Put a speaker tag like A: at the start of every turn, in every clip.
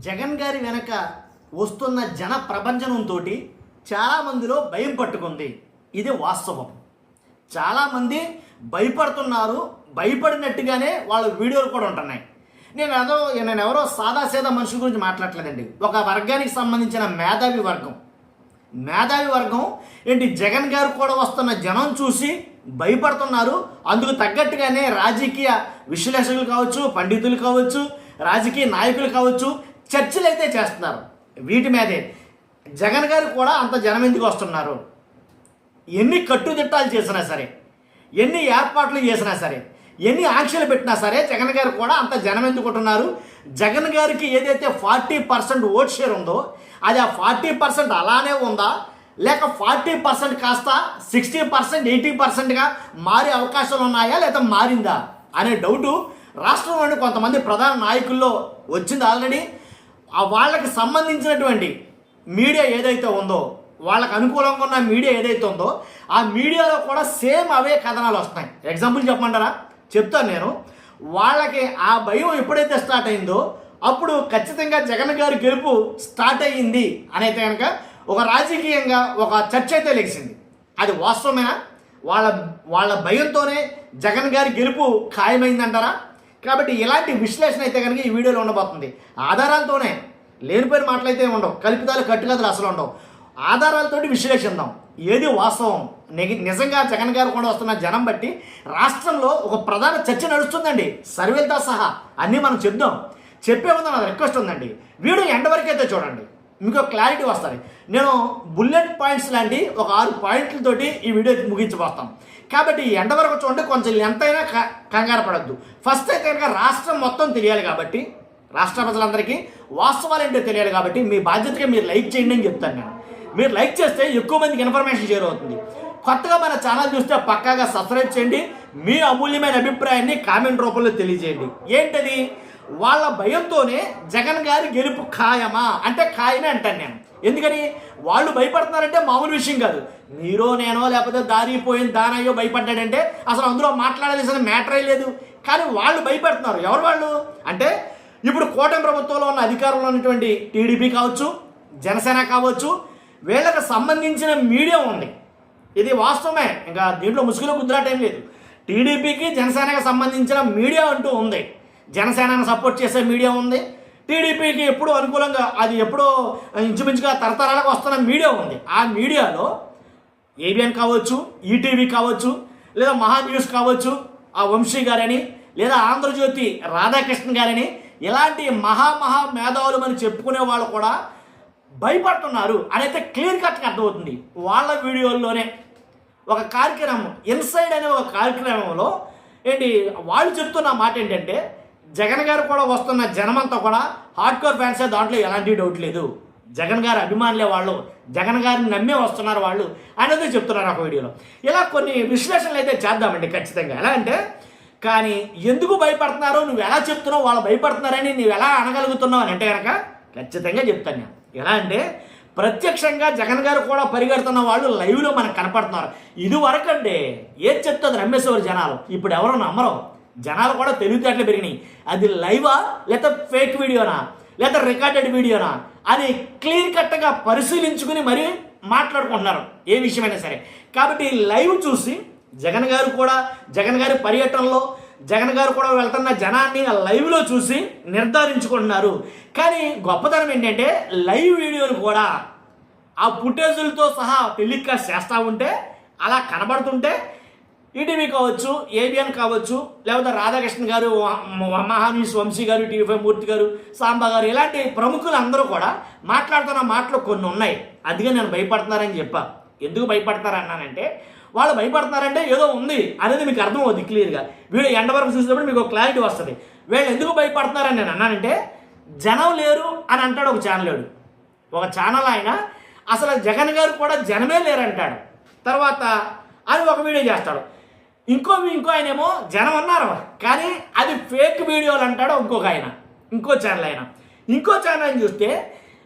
A: జగన్ గారి వెనక వస్తున్న జన ప్రపంచంతో చాలామందిలో భయం పట్టుకుంది. ఇది వాస్తవం. చాలామంది భయపడుతున్నారు. భయపడినట్టుగానే వాళ్ళ వీడియోలు కూడా ఉంటున్నాయి. నేను ఎవరో సాదాసీదా మనుషుల గురించి మాట్లాడలేదండి. ఒక వర్గానికి సంబంధించిన మేధావి వర్గం ఏంటి, జగన్ గారు కూడా వస్తున్న జనం చూసి భయపడుతున్నారు. అందుకు తగ్గట్టుగానే రాజకీయ విశ్లేషకులు కావచ్చు, పండితులు కావచ్చు, రాజకీయ నాయకులు కావచ్చు, చర్చలు అయితే చేస్తున్నారు. వీటి మీదే జగన్ గారు కూడా అంత జనం ఎందుకు వస్తున్నారు, ఎన్ని కట్టుదిట్టాలు చేసినా సరే, ఎన్ని ఏర్పాట్లు చేసినా సరే, ఎన్ని ఆంక్షలు పెట్టినా సరే జగన్ గారు కూడా అంత జనం ఎందుకు ఉంటున్నారు. జగన్ గారికి ఏదైతే 40% ఓట్ షేర్ ఉందో అది ఆ 40% అలానే ఉందా, లేక 40% కాస్త 60%, 80%గా మారే అవకాశాలు ఉన్నాయా, లేదా మారిందా అనే డౌటు రాష్ట్రంలోని కొంతమంది ప్రధాన నాయకుల్లో వచ్చింది ఆల్రెడీ. వాళ్ళకి సంబంధించినటువంటి మీడియా ఏదైతే ఉందో, వాళ్ళకు అనుకూలంగా ఉన్న మీడియా ఏదైతే ఉందో ఆ మీడియాలో కూడా సేమ్ అవే కథనాలు వస్తున్నాయి. ఎగ్జాంపుల్ చెప్పమంటారా? చెప్తాను నేను. వాళ్ళకి ఆ భయం ఎప్పుడైతే స్టార్ట్ అయిందో అప్పుడు ఖచ్చితంగా జగన్ గారి గెలుపు స్టార్ట్ అయ్యింది అనైతే కనుక ఒక రాజకీయంగా ఒక చర్చ అయితే లెగిసింది. అది వాస్తవమేనా? వాళ్ళ భయంతోనే జగన్ గారి గెలుపు ఖాయమైందంటారా? కాబట్టి ఇలాంటి విశ్లేషణ అయితే కనుక ఈ వీడియోలో ఉండబోతుంది. ఆధారాలతోనే, లేనిపోయిన మాటలైతే ఉండవు, కల్పితాలు కట్టుకథలు అసలు ఉండవు. ఆధారాలతోటి విశ్లేషిద్దాం ఏది వాస్తవం. నిజంగా జగన్ గారు కూడా వస్తున్న జనం బట్టి రాష్ట్రంలో ఒక ప్రధాన చర్చ నడుస్తుందండి, సర్వేలతో సహా అన్నీ మనం చెప్దాం. చెప్పే ముందు నాకు రిక్వెస్ట్ ఉందండి, వీడియో ఎండ్ వరకు అయితే చూడండి, మీకు క్లారిటీ వస్తుంది. నేను బుల్లెట్ పాయింట్స్ లాంటి ఒక 6 పాయింట్లతోటి ఈ వీడియో ముగించబోస్తాం. కాబట్టి ఎండ వరకు చూడండి, కొంచెం ఎంతైనా కంగారు పడద్దు. ఫస్ట్ అయితే కనుక రాష్ట్రం మొత్తం తెలియాలి కాబట్టి, రాష్ట్ర ప్రజలందరికీ వాస్తవాలు ఏంటో తెలియాలి కాబట్టి మీ బాధ్యతగా మీరు లైక్ చేయండి అని చెప్తాను నేను. మీరు లైక్ చేస్తే ఎక్కువ మందికి ఇన్ఫర్మేషన్ షేర్ అవుతుంది. కొత్తగా మన ఛానల్ చూస్తే పక్కాగా సబ్స్క్రైబ్ చేయండి. మీ అమూల్యమైన అభిప్రాయాన్ని కామెంట్ రూపంలో తెలియజేయండి. ఏంటది? వాళ్ళ భయంతోనే జగన్ గారి గెలుపు ఖాయమా అంటే ఖాయమే అంటాను నేను. ఎందుకని వాళ్ళు భయపడుతున్నారంటే మామూలు విషయం కాదు. మీరో నేనో లేకపోతే దారిపోయిన దానయ్యో భయపడ్డాడంటే అసలు అందులో మాట్లాడాల్సిన మ్యాటరే లేదు. కానీ వాళ్ళు భయపడుతున్నారు. ఎవరు వాళ్ళు అంటే ఇప్పుడు కూటమి ప్రభుత్వంలో ఉన్న అధికారంలో ఉన్నటువంటి టీడీపీ కావచ్చు, జనసేన కావచ్చు, వీళ్ళకి సంబంధించిన మీడియా ఉంది. ఇది వాస్తవమే, ఇంకా దీంట్లో ముసుగులో కుదిరాటం లేదు. టీడీపీకి జనసేనకి సంబంధించిన మీడియా అంటూ ఉంది. జనసేనను సపోర్ట్ చేసే మీడియా ఉంది. టీడీపీకి ఎప్పుడూ అనుకూలంగా, అది ఎప్పుడో ఇంచుమించుగా తరతరాలకు వస్తున్న మీడియా ఉంది. ఆ మీడియాలో ఏబిఎన్ కావచ్చు, ఈటీవీ కావచ్చు, లేదా మహా న్యూస్ కావచ్చు, ఆ వంశీ గారని, లేదా ఆంధ్రజ్యోతి రాధాకృష్ణ గారని, ఇలాంటి మహా మేధావులు అని చెప్పుకునే వాళ్ళు కూడా భయపడుతున్నారు అనైతే క్లియర్ కట్గా అర్థమవుతుంది. వాళ్ళ వీడియోల్లోనే ఒక కార్యక్రమం, ఇన్సైడ్ అనే ఒక కార్యక్రమంలో ఏంటి వాళ్ళు చెప్తున్న మాట ఏంటంటే, జగన్ గారు కూడా వస్తున్న జనమంతా కూడా హార్డ్ కోర్ ఫ్యాన్సే, దాంట్లో ఎలాంటి డౌట్ లేదు, జగన్ గారు అభిమానులే వాళ్ళు, జగన్ గారిని నమ్మే వస్తున్నారు వాళ్ళు అనేది చెప్తున్నారు ఒక వీడియోలో. ఇలా కొన్ని విశ్లేషణలు అయితే చేద్దామండి ఖచ్చితంగా. ఎలా అంటే, కానీ ఎందుకు భయపడుతున్నారో నువ్వు ఎలా చెప్తున్నావు, వాళ్ళు భయపడుతున్నారని నువ్వు ఎలా అనగలుగుతున్నావు అని అంటే కనుక ఖచ్చితంగా చెప్తాను నేను. ఎలా అంటే, ప్రత్యక్షంగా జగన్ గారు కూడా పరిగెడుతున్న వాళ్ళు లైవ్లో మనకు కనపడుతున్నారు. ఇది వరకు అండి ఏది చెప్తుంది నమ్మేసేవారు జనాలు, ఇప్పుడు ఎవరో నమ్మరు. జనాలు కూడా తెలివితేటలు పెరిగినాయి. అది లైవా లేదా ఫేక్ వీడియోనా లేదా రికార్డెడ్ వీడియోనా అని క్లియర్ కట్గా పరిశీలించుకుని మరీ మాట్లాడుకుంటున్నారు ఏ విషయమైనా సరే. కాబట్టి లైవ్ చూసి జగన్ గారి పర్యటనలో జగన్ గారు కూడా వెళ్తున్న జనాన్ని లైవ్లో చూసి నిర్ధారించుకుంటున్నారు. కానీ గొప్పతనం ఏంటంటే, లైవ్ వీడియోలు కూడా ఆ ఫుటేజులతో సహా టెలికాస్ట్ చేస్తూ ఉంటే, అలా కనబడుతుంటే ఈటీవీ కావచ్చు, ఏబిఎన్ కావచ్చు, లేకపోతే రాధాకృష్ణ గారు, మహానీస్ వంశీ గారు, టీవీ5 మూర్తి గారు, సాంబా గారు, ఇలాంటి ప్రముఖులు అందరూ కూడా మాట్లాడుతున్న మాటలు కొన్ని ఉన్నాయి. అందుకే నేను భయపడుతున్నారని చెప్పా. ఎందుకు భయపడతారన్నానంటే, వాళ్ళు భయపడుతున్నారంటే ఏదో ఉంది అనేది మీకు అర్థమవుతుంది క్లియర్గా. వీడియో ఎండ వరకు చూసినప్పుడు మీకు ఒక క్లారిటీ వస్తుంది. వీళ్ళు ఎందుకు భయపడుతున్నారని నేను అన్నానంటే, జనం లేరు అని అంటాడు ఒక ఛానల్ ఆయన. అసలు జగన్ గారు కూడా జనమే లేరంటాడు. తర్వాత అని ఒక వీడియో చేస్తాడు. ఇంకో ఆయన ఏమో జనం ఉన్నారు కానీ అది ఫేక్ వీడియోలు అంటాడు ఇంకో ఛానల్ చూస్తే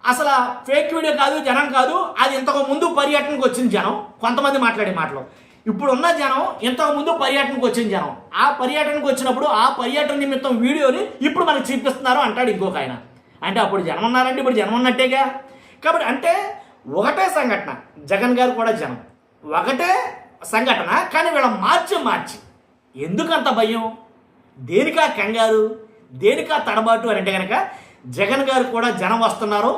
A: అసలు ఫేక్ వీడియో కాదు, జనం కాదు, అది ఇంతకు ముందు పర్యటనకు వచ్చిన జనం. కొంతమంది మాట్లాడే మాటలు, ఇప్పుడు ఉన్న జనం ఇంతకు ముందు పర్యటనకు వచ్చిన జనం. ఆ పర్యటనకు వచ్చినప్పుడు ఆ పర్యటన నిమిత్తం వీడియోని ఇప్పుడు మనకు చూపిస్తున్నారు అంటాడు ఇంకొక ఆయన. అంటే అప్పుడు జనం ఉన్నారంటే ఇప్పుడు జనం ఉన్నట్టేగా. కాబట్టి అంటే ఒకటే సంఘటన, జగన్ గారు కూడా జనం, ఒకటే సంఘటన, కానీ వీళ్ళ మార్చి ఎందుకంత భయం, దేనికా కంగారు, దేనికా తడబాటు అని అంటే కనుక జగన్ గారు కూడా జనం వస్తున్నారు.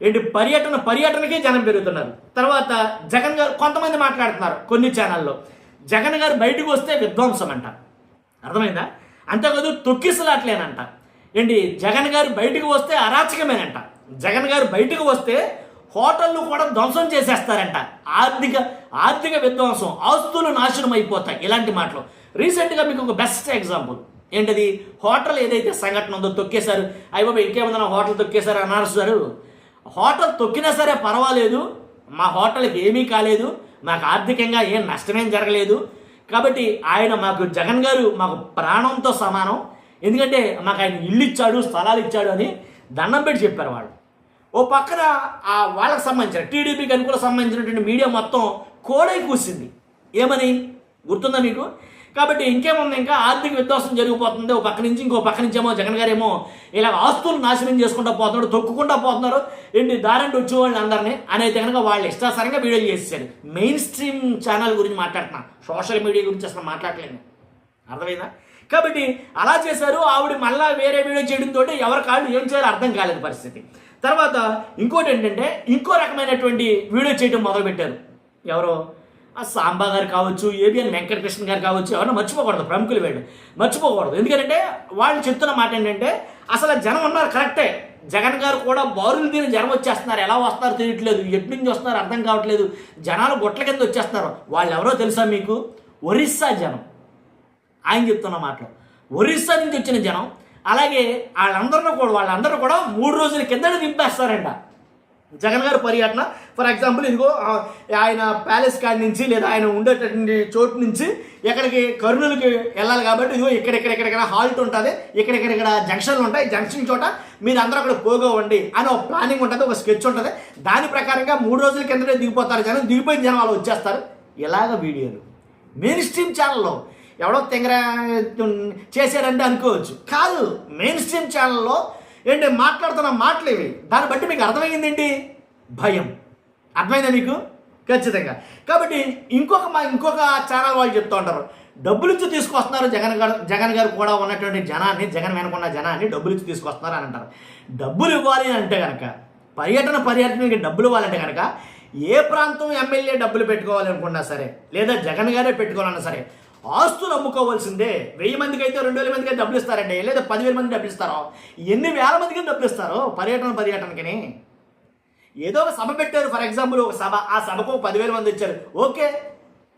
A: ఏంటి పర్యటనకి జనం పెరుగుతున్నారు. తర్వాత జగన్ గారు కొంతమంది మాట్లాడుతున్నారు కొన్ని ఛానల్లో, జగన్ గారు బయటకు వస్తే విధ్వంసం అంట. అర్థమైందా? అంతేకాదు తొక్కిసలాట్లేనంట. ఏంటి జగన్ గారు బయటకు వస్తే అరాచకమేనంట. జగన్ గారు బయటకు వస్తే హోటళ్ళు కూడా ధ్వంసం చేసేస్తారంట. ఆర్థిక విధ్వంసం, ఆస్తులు నాశనం అయిపోతాయి. ఇలాంటి మాటలు. రీసెంట్గా మీకు ఒక బెస్ట్ ఎగ్జాంపుల్ ఏంటది, హోటల్ ఏదైతే సంఘటన ఉందో తొక్కేశారు, అయ్యబాబు ఇంకేముందన్నా హోటల్ తొక్కేశారు అన్నారు సార్. హోటల్ తొక్కినా సరే పర్వాలేదు, మా హోటల్కి ఏమీ కాలేదు, మాకు ఆర్థికంగా ఏం నష్టమేం జరగలేదు. కాబట్టి ఆయన మాకు జగన్ గారు మాకు ప్రాణంతో సమానం, ఎందుకంటే మాకు ఆయన ఇల్లు ఇచ్చాడు, స్థలాలు ఇచ్చాడు అని దండం పెట్టి చెప్పారు వాళ్ళు. ఓ పక్కన ఆ వాళ్ళకి సంబంధించిన టీడీపీకి అనుకూల సంబంధించినటువంటి మీడియా మొత్తం కోడై కూసింది. ఏమని గుర్తుందా మీకు? కాబట్టి ఇంకేముంది, ఇంకా ఆర్థిక విధ్వంసం జరిగిపోతుంది. ఓ పక్క నుంచి ఇంకో పక్క నుంచేమో జగన్ గారు ఏమో ఇలా ఆస్తులు నాశనం చేసుకుంటూ పోతున్నాడు, తొక్కుకుంటూ పోతున్నారు, ఏంటి దారంటే వచ్చేవాళ్ళు అందరినీ అనేది కనుక వాళ్ళు ఇష్టాసరంగా వీడియోలు చేసేసారు. మెయిన్ స్ట్రీమ్ ఛానల్ గురించి మాట్లాడుతున్నా, సోషల్ మీడియా గురించి అసలు మాట్లాడలేదు. అర్థమైందా? కాబట్టి అలా చేశారు. ఆవిడ మళ్ళీ వేరే వీడియో చేయడంతో ఎవరి కాళ్ళు ఏం చేయాలో అర్థం కాలేదు పరిస్థితి. తర్వాత ఇంకోటి ఏంటంటే ఇంకో రకమైనటువంటి వీడియో చేయడం మొదలుపెట్టారు. ఎవరో సాంబా గారు కావచ్చు, ఏబిఎన్ వెంకటకృష్ణ గారు కావచ్చు, ఎవరైనా మర్చిపోకూడదు, ప్రముఖులు వీళ్ళు మర్చిపోకూడదు. ఎందుకంటే వాళ్ళు చెప్తున్న మాట ఏంటంటే అసలు జనం ఉన్నారు కరెక్టే, జగన్ గారు కూడా బారులు దీని జనం వచ్చేస్తున్నారు, ఎలా వస్తారో తెలియట్లేదు, ఎటు నుంచి వస్తున్నారు అర్థం కావట్లేదు, జనాలు గుట్ల కింద వచ్చేస్తున్నారు. వాళ్ళు ఎవరో తెలుసా మీకు? ఒరిస్సా జనం. ఆయన చెప్తున్న మాటలు ఒరిస్సా నుంచి వచ్చిన జనం. అలాగే వాళ్ళందరూ కూడా 3 రోజుల కిందట దింపేస్తారంట జగన్ గారు పర్యటన. ఫర్ ఎగ్జాంపుల్ ఇదిగో ఆయన ప్యాలెస్ కాడి నుంచి లేదా ఆయన ఉండేటటువంటి చోటు నుంచి ఎక్కడికి కర్నూలుకి వెళ్ళాలి కాబట్టి ఇదిగో ఇక్కడెక్కడ హాల్ట్ ఉంటుంది, ఇక్కడ జంక్షన్లు ఉంటాయి, జంక్షన్ చోట మీరు అందరూ అక్కడ పోగోవండి అని ఒక ప్లానింగ్ ఉంటుంది, ఒక స్కెచ్ ఉంటుంది. దాని ప్రకారంగా 3 రోజుల కిందటే దిగిపోతారు జనం, దిగిపోయిన జనం వాళ్ళు వచ్చేస్తారు. ఇలాగ వీడియోలు మెయిన్ స్ట్రీమ్ ఛానల్లో ఎవడో తెంగర చేశాడంటే అనుకోవచ్చు, కాదు మెయిన్ స్ట్రీమ్ ఛానల్లో ఏంటి మాట్లాడుతున్న మాటలు ఇవి. దాన్ని బట్టి మీకు అర్థమైంది ఏంటి? భయం. అర్థమైందా మీకు? ఖచ్చితంగా. కాబట్టి ఇంకొక ఛానల్ వాళ్ళు చెప్తూ ఉంటారు, డబ్బులు ఇచ్చి తీసుకొస్తున్నారు జగన్ గారు కూడా ఉన్నటువంటి జనాన్ని, జగన్ వెనుకున్న జనాన్ని డబ్బులు ఇచ్చి తీసుకొస్తున్నారు అని అంటారు. డబ్బులు ఇవ్వాలి అంటే కనుక పర్యటనకి డబ్బులు ఇవ్వాలంటే కనుక ఏ ప్రాంతం ఎమ్మెల్యే డబ్బులు పెట్టుకోవాలనుకున్నా సరే, లేదా జగన్ గారే పెట్టుకోవాలన్నా సరే ఆస్తులు అమ్ముకోవాల్సిందే. 1000 మందికి అయితే 2000 మందికి డబ్బులు ఇస్తారండి, లేదా 10,000 మంది డబ్బులు ఇస్తారో, ఎన్ని వేల మందికి డబ్బులు ఇస్తారో పర్యటనకి. ఏదో ఒక సభ పెట్టారు, ఫర్ ఎగ్జాంపుల్ ఒక సభ, ఆ సభకు 10,000 మంది వచ్చారు, ఓకే.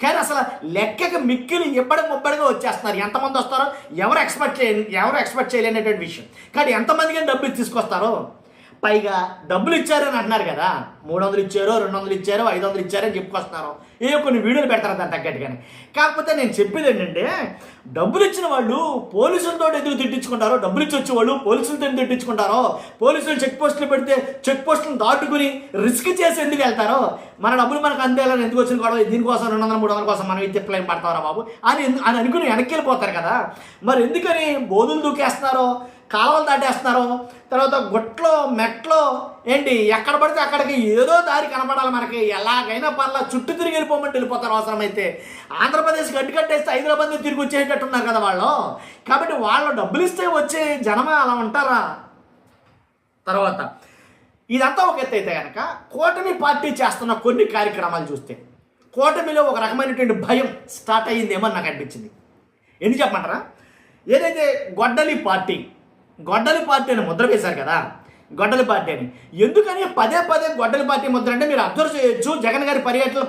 A: కానీ అసలు లెక్కకి మిక్కిలి ముప్పడిగా వచ్చేస్తున్నారు. ఎంతమంది వస్తారో ఎవరు ఎక్స్పెక్ట్ చేయలేనటువంటి విషయం. కానీ ఎంతమందికి డబ్బులు తీసుకొస్తారో, పైగా డబ్బులు ఇచ్చారని అంటున్నారు కదా, 300 ఇచ్చారో 200 ఇచ్చారో 500 ఇచ్చారని చెప్పుకొస్తున్నారు. కొన్ని వీడియోలు పెడతారు దాని తగ్గట్టుగానే. కాకపోతే నేను చెప్పేది ఏంటంటే, డబ్బులు ఇచ్చిన వాళ్ళు పోలీసులతో ఎందుకు తిట్టించుకుంటారో, డబ్బులు ఇచ్చి వచ్చే వాళ్ళు పోలీసులతో ఎందుకు తిట్టించుకుంటారో, పోలీసులు చెక్ పోస్టులు పెడితే చెక్ పోస్టులను దాటుకుని రిస్క్ చేసి ఎందుకు వెళ్తారో, మన డబ్బులు మనకు అందేయాలని ఎందుకు వచ్చిన కూడా దీనికోసం 200 300 కోసం మనం ఈ తిప్పలేం పడతారా బాబు అని అనుకుని వెనక్కి వెళ్ళిపోతారు కదా. మరి ఎందుకని బోధులు దూకేస్తున్నారో, కాలువలు దాటేస్తున్నారో, తర్వాత గుట్లో మెట్లో ఏంటి ఎక్కడ పడితే అక్కడికి ఏదో దారి కనపడాలి మనకి, ఎలాగైనా పర్లా చుట్టూ తిరిగి వెళ్ళిపోతారు అవసరమైతే. ఆంధ్రప్రదేశ్ కట్టేస్తే హైదరాబాద్ తిరిగి వచ్చేటట్టున్నారు కదా వాళ్ళు. కాబట్టి వాళ్ళు డబ్బులు ఇస్తే వచ్చే జనమా అలా ఉంటారా? తర్వాత ఇదంతా ఒక ఎత్తు అయితే కనుక కూటమి పార్టీ చేస్తున్న కొన్ని కార్యక్రమాలు చూస్తే కూటమిలో ఒక రకమైనటువంటి భయం స్టార్ట్ అయ్యిందేమో నాకు అనిపించింది. ఎందుకు చెప్పమంటారా? ఏదైతే గొడ్డలి పార్టీ అని ముద్ర వేశారు కదా, గొడ్డలి పార్టీ అని. ఎందుకని పదే గొడ్డలి పార్టీ ముద్ర అంటే మీరు అబ్జర్వ్ చేయొచ్చు, జగన్ గారి పర్యటనలు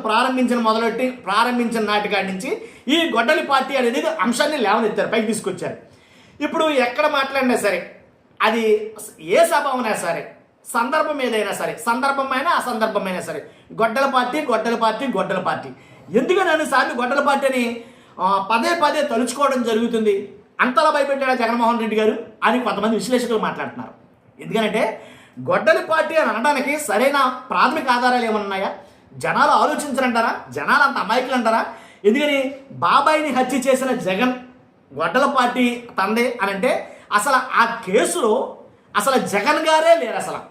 A: ప్రారంభించిన నాటికాడి నుంచి ఈ గొడ్డలి పార్టీ అనేది అంశాన్ని లేవనెత్తారు, పైకి తీసుకొచ్చారు. ఇప్పుడు ఎక్కడ మాట్లాడినా సరే, అది ఏ సభ అయినా సరే, సందర్భం ఏదైనా సరే, సందర్భమైనా అసందర్భమైనా సరే, గొడ్డల పార్టీ. ఎందుకని అన్నిసార్లు గొడ్డల పార్టీ అని పదే తలుచుకోవడం జరుగుతుంది? అంతలా భయపెట్టాడా జగన్మోహన్ రెడ్డి గారు అని కొంతమంది విశ్లేషకులు మాట్లాడుతున్నారు. ఎందుకంటే గొడ్డలి పార్టీ అని అనడానికి సరైన ప్రాథమిక ఆధారాలు ఏమన్నాయా? జనాలు ఆలోచించరంటారా? జనాలు అంత అమాయకులు అంటారా? ఎందుకని బాబాయిని హత్య చేసిన జగన్ గొడ్డల పార్టీ తందే అని అంటే, అసలు ఆ కేసులో అసలు జగన్ గారే లేరు అసలు.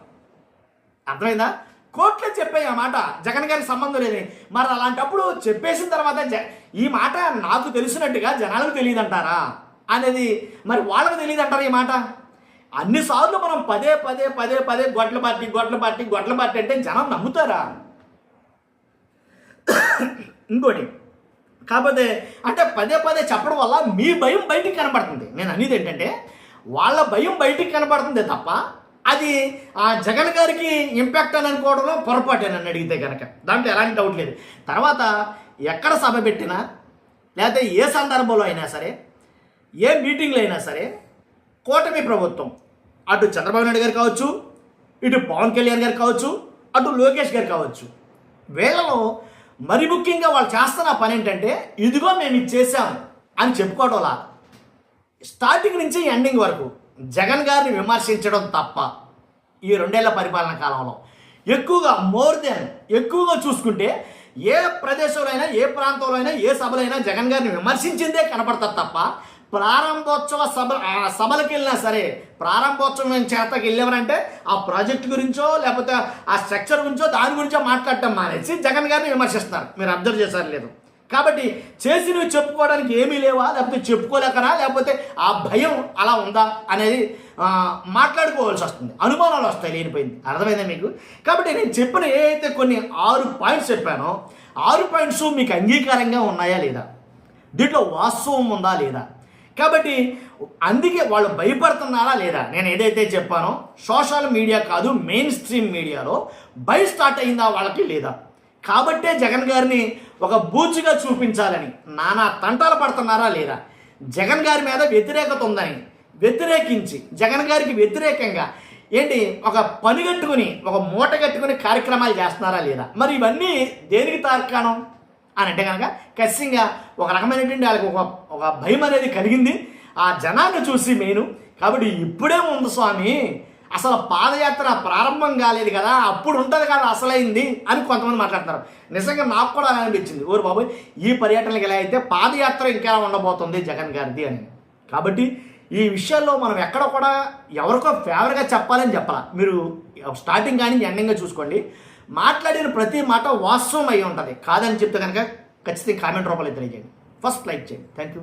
A: అర్థమైందా? కోర్టులో చెప్పాయి ఆ మాట, జగన్ గారికి సంబంధం లేదని. మరి అలాంటప్పుడు చెప్పేసిన తర్వాత ఈ మాట నాకు తెలిసినట్టుగా జనాలకు తెలియదు అంటారా అనేది, మరి వాళ్ళకు తెలియదు అంటారా ఈ మాట? అన్నిసార్లు మనం పదే పదే పదే పదే గొడ్ల పార్టీ అంటే జనం నమ్ముతారా? ఇంకోటి కాకపోతే అంటే పదే పదే చెప్పడం వల్ల మీ భయం బయటికి కనబడుతుంది. నేను అనేది ఏంటంటే వాళ్ళ భయం బయటికి కనబడుతుంది తప్ప అది ఆ జగన్ గారికి ఇంపాక్ట్ అని అనుకోవడంలో పొరపాటే నన్ను అడిగితే కనుక. దాంట్లో ఎలాంటి డౌట్ లేదు. తర్వాత ఎక్కడ సభ పెట్టినా లేకపోతే ఏ సందర్భంలో అయినా సరే, ఏ మీటింగ్లో అయినా సరే, కూటమి ప్రభుత్వం అటు చంద్రబాబు నాయుడు గారు కావచ్చు, ఇటు పవన్ కళ్యాణ్ గారు కావచ్చు, అటు లోకేష్ గారు కావచ్చు, వీళ్ళలో మరి ముఖ్యంగా వాళ్ళు చేస్తున్న పని ఏంటంటే ఇదిగో మేము ఇది చేసాం అని చెప్పుకోవడంలా స్టార్టింగ్ నుంచి ఎండింగ్ వరకు జగన్ గారిని విమర్శించడం తప్ప ఈ 2 ఏళ్ల పరిపాలన కాలంలో ఎక్కువగా చూసుకుంటే ఏ ప్రదేశంలో అయినా, ఏ ప్రాంతంలో అయినా, ఏ సభలో అయినా జగన్ గారిని విమర్శించిందే కనపడతారు తప్ప ప్రారంభోత్సవ సభలకు వెళ్ళినా సరే, ప్రారంభోత్సవం చేతకి వెళ్ళేవారంటే ఆ ప్రాజెక్ట్ గురించో లేకపోతే ఆ స్ట్రక్చర్ గురించో దాని గురించో మాట్లాడటం మానేసి జగన్ గారిని విమర్శిస్తారు. మీరు అబ్జర్వ్ చేశారు లేదు? కాబట్టి చేసినవి చెప్పుకోవడానికి ఏమీ లేవా, లేకపోతే చెప్పుకోలేకనా, లేకపోతే ఆ భయం అలా ఉందా అనేది మాట్లాడుకోవాల్సి వస్తుంది. అనుమానాలు వస్తాయి లేనిపోయింది. అర్థమైందా మీకు? కాబట్టి నేను చెప్పిన ఏదైతే కొన్ని 6 పాయింట్స్ చెప్పానో 6 పాయింట్స్ మీకు అంగీకారంగా ఉన్నాయా లేదా, దీంట్లో వాస్తవం ఉందా లేదా, కాబట్టి అందుకే వాళ్ళు భయపడుతున్నారా లేదా, నేను ఏదైతే చెప్పానో సోషల్ మీడియా కాదు మెయిన్ స్ట్రీమ్ మీడియాలో భయం స్టార్ట్ అయిందా వాళ్ళకి లేదా, కాబట్టే జగన్ గారిని ఒక బూచిగా చూపించాలని నానా తంటాలు పడుతున్నారా లేదా, జగన్ గారి మీద వ్యతిరేకత ఉందని వ్యతిరేకించి జగన్ గారికి వ్యతిరేకంగా ఏంటి ఒక పని కట్టుకుని ఒక మూట కట్టుకుని కార్యక్రమాలు చేస్తున్నారా లేదా, మరి ఇవన్నీ దేనికి తార్కాణం అని అంటే కనుక ఖచ్చితంగా ఒక రకమైనటువంటి వాళ్ళకి ఒక భయం అనేది కలిగింది ఆ జనాన్ని చూసి మెయిన్. కాబట్టి ఇప్పుడే ఉంది స్వామి, అసలు పాదయాత్ర ప్రారంభం కాలేదు కదా, అప్పుడు ఉంటుంది కదా అసలైంది అని కొంతమంది మాట్లాడతారు. నిజంగా నాకు కూడా అలా అనిపించింది, ఓరు బాబు ఈ పర్యటనకి ఎలా అయితే పాదయాత్ర ఇంకా ఉండబోతుంది జగన్ గారిది అని. కాబట్టి ఈ విషయాల్లో మనం ఎక్కడ కూడా ఎవరికో ఫేవర్గా చెప్పాలని చెప్పాలా. మీరు స్టార్టింగ్ కానీ ఎండింగ్గా చూసుకోండి, మాట్లాడిన ప్రతి మాట వాస్తవం అయి ఉంటుంది. కాదని చెప్తే కనుక ఖచ్చితంగా కామెంట్ రూపంలో తెలియజేయండి. ఫస్ట్ లైక్ చేయండి. Thank you.